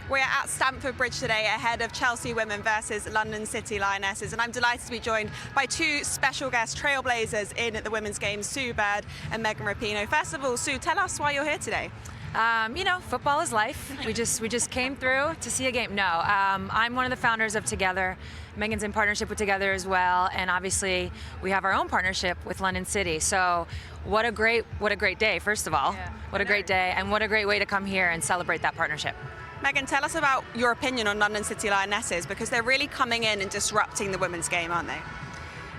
We're at Stamford Bridge today ahead of Chelsea women versus London City Lionesses, and I'm delighted to be joined by two special guest trailblazers in the women's game, Sue Bird and Megan Rapinoe. First of all, Sue, tell us why you're here today. Football is life. We just came through to see a game. No, I'm one of the founders of Together. Megan's in partnership with Together as well, and obviously we have our own partnership with London City. So what a great day, first of all. Yeah. What a great day, and what a great way to come here and celebrate that partnership. Megan, tell us about your opinion on London City Lionesses, because they're really coming in and disrupting the women's game, aren't they?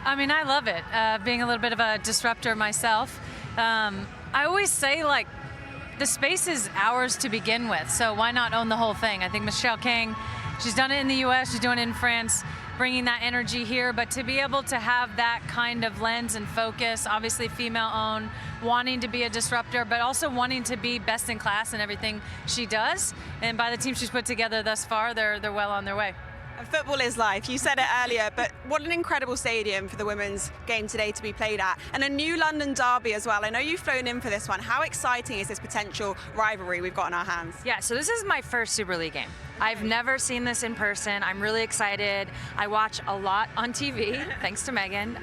I mean, I love it. Being a little bit of a disruptor myself, I always say, like, the space is ours to begin with, so why not own the whole thing? I think Michelle King, she's done it in the US, she's doing it in France, bringing that energy here, but to be able to have that kind of lens and focus, obviously female-owned, wanting to be a disruptor, but also wanting to be best in class in everything she does, and by the team she's put together thus far, they're well on their way. And football is life. You said it earlier, but what an incredible stadium for the women's game today to be played at. And a new London derby as well. I know you've flown in for this one. How exciting is this potential rivalry we've got in our hands? Yeah, so this is my first Super League game. I've never seen this in person. I'm really excited. I watch a lot on TV, thanks to Megan.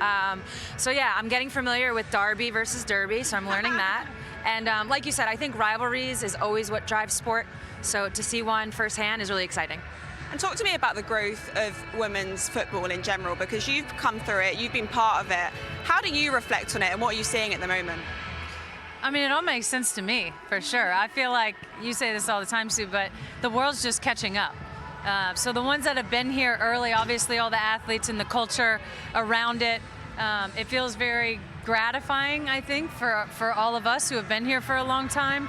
So yeah, I'm getting familiar with derby versus derby, so I'm learning that. And like you said, I think rivalries is always what drives sport. So to see one firsthand is really exciting. And talk to me about the growth of women's football in general, because you've come through it, you've been part of it. How do you reflect on it, and what are you seeing at the moment? I mean, it all makes sense to me, for sure. I feel like, you say this all the time, Sue, but the world's just catching up. So the ones that have been here early, obviously all the athletes and the culture around it, it feels very gratifying, I think, for all of us who have been here for a long time.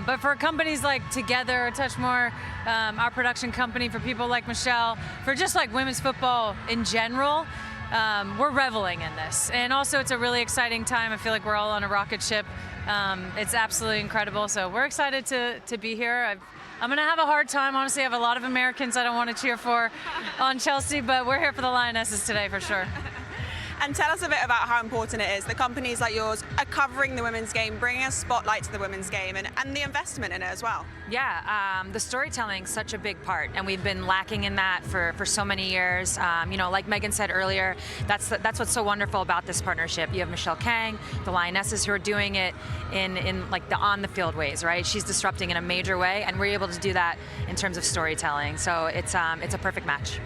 But for companies like Together, Touch More, our production company, for people like Michelle, for just like women's football in general, we're reveling in this. And also it's a really exciting time. I feel like we're all on a rocket ship. It's absolutely incredible. So we're excited to be here. I'm going to have a hard time. Honestly, I have a lot of Americans I don't want to cheer for on Chelsea, but we're here for the Lionesses today for sure. And tell us a bit about how important it is that companies like yours are covering the women's game, bringing a spotlight to the women's game, and the investment in it as well. Yeah, the storytelling is such a big part, and we've been lacking in that for so many years. Like Megan said earlier, that's what's so wonderful about this partnership. You have Michelle King, the Lionesses, who are doing it in like the on-the-field ways, right? She's disrupting in a major way, and we're able to do that in terms of storytelling. So it's a perfect match.